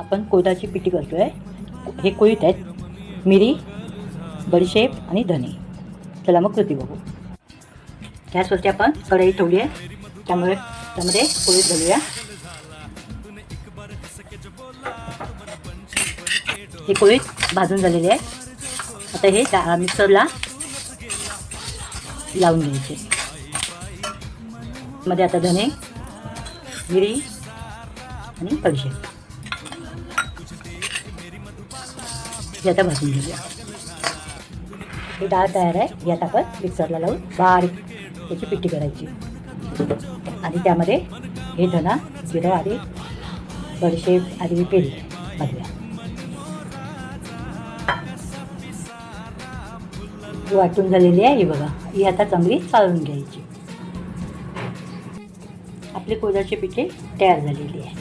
आपण कोळदाची पिठी करतोय. हे कोळीत आहेत मिरी, बडीशेप आणि धने. चला मग कृती बघू. गॅसवरती आपण कढई ठेवली आहे, त्यामुळे त्यामध्ये कोळीत घालूया. हे कोळीत भाजून झालेले आहे. आता हे मिक्सरला लावून घ्यायचे. मध्ये आता धने, मिरी आणि बडीशेप हे आता भाजून घेऊया. ही डाळ तयार आहे. ही आता आपण मिक्सरला लावून बारीक त्याची पिठी करायची आणि त्यामध्ये हे धना, जिरं आणि बडीशेप आणि पेरी घालूया. ही वाटून झालेली आहे. ही बघा, ही आता चांगली चाळून घ्यायची. आपली कोळदाची पिठी तयार झालेली आहे.